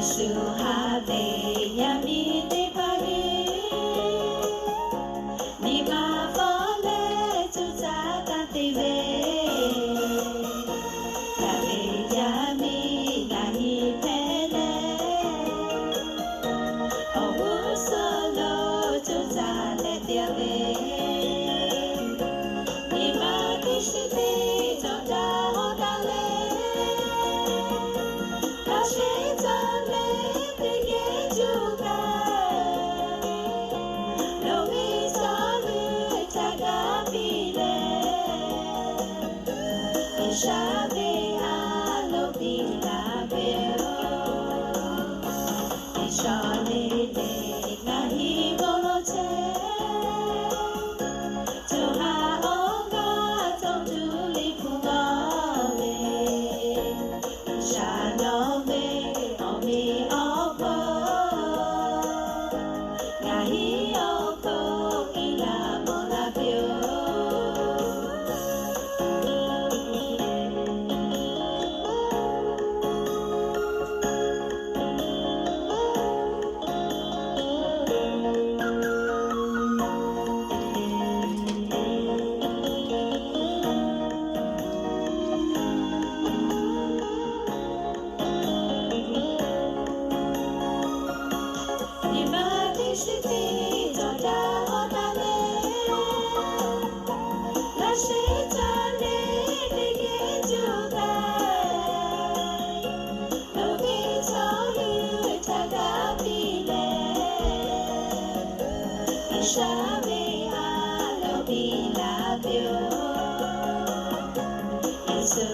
Yesu have yami te pagi ni ma fole tu sa ta te ve have yami gahi pele o solo tu sa le te ve ni ma kishite to da ho da le la shita le te ge ju ga lo mi so lu ta ga pi le ishave a lo pi la be ishale le na hi go lo che to ha o ga to tu li pu ga le Shalom be o mi o po na hi o po ila mo la pio ni ma kishiti to da o da le la shita le te ge ju ga lo mi so lu ta ga pi le ishave a lo pi la pio Yesu